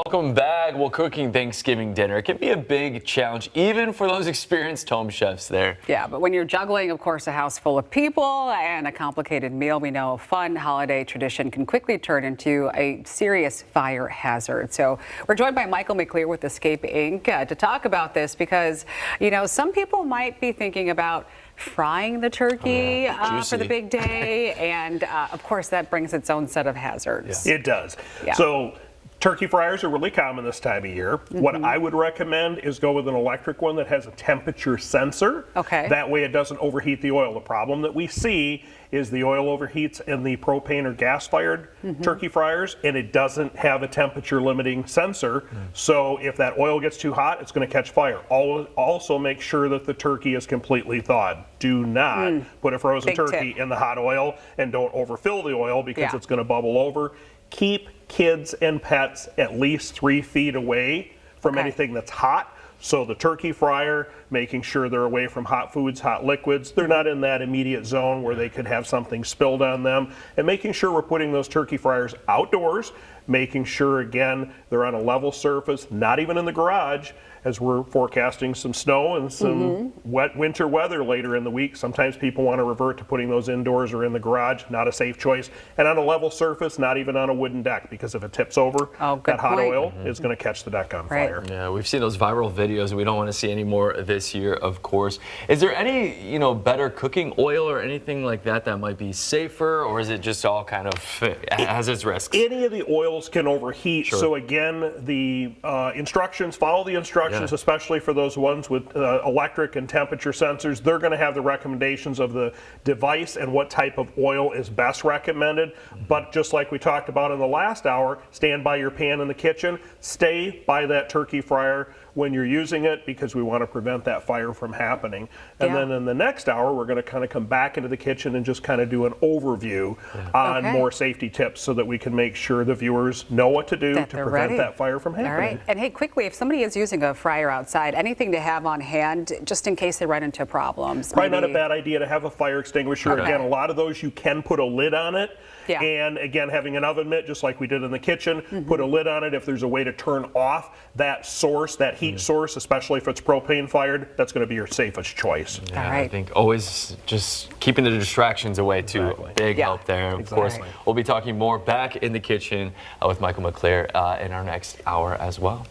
Welcome back. Well, cooking Thanksgiving dinner, it can be a big challenge, even for those experienced home chefs there. Yeah, but when you're juggling, of course, a house full of people and a complicated meal, we know a fun holiday tradition can quickly turn into a serious fire hazard. So we're joined by Michael McClear with Escape Inc. To talk about this because, you know, some people might be thinking about frying the turkey for the big day. And of course, that brings its own set of hazards. It does. Yeah. So turkey fryers are really common this time of year. What I would recommend is go with an electric one that has a temperature sensor. Okay. That way it doesn't overheat the oil. The problem that we see is the oil overheats in the propane or gas-fired turkey fryers, and it doesn't have a temperature limiting sensor. So if that oil gets too hot, it's going to catch fire. Also make sure that the turkey is completely thawed. Do not put a frozen Big turkey tip. in the hot oil, and don't overfill the oil because Yeah. it's going to bubble over. Keep kids and pets at least 3 feet away from anything that's hot. So the turkey fryer, making sure they're away from hot foods, hot liquids. They're not in that immediate zone where they could have something spilled on them. And making sure we're putting those turkey fryers outdoors, making sure, again, they're on a level surface, not even in the garage, as we're forecasting some snow and some wet winter weather later in the week. Sometimes people want to revert to putting those indoors or in the garage, not a safe choice. And on a level surface, not even on a wooden deck, because if it tips over, good that hot point. oil is going to catch the deck on Right. fire. Yeah, we've seen those viral videos, and we don't want to see any more this year, of course. Is there any, better cooking oil or anything like that that might be safer, or is it just all kind of has its risks? Any of the oils can overheat. Sure. So again, the instructions, follow the instructions, especially for those ones with electric and temperature sensors. They're going to have the recommendations of the device and what type of oil is best recommended. But just like we talked about in the last hour, stand by your pan in the kitchen. Stay by that turkey fryer when you're using it, because we want to prevent that fire from happening. And then in the next hour, we're going to kind of come back into the kitchen and just kind of do an overview on more safety tips so that we can make sure the viewers know what to do to prevent that fire from happening. All right. And hey, quickly, if somebody is using a fryer outside, anything to have on hand just in case they run into problems? Probably not a bad idea to have a fire extinguisher. Again, a lot of those you can put a lid on it. Yeah. And again, having an oven mitt, just like we did in the kitchen, put a lid on it. If there's a way to turn off that source, that heat source, especially if it's propane fired, that's going to be your safest choice. Yeah, All right. I think always just keeping the distractions away too. Big help there. Of course, we'll be talking more back in the kitchen with Michael McClear in our next hour as well.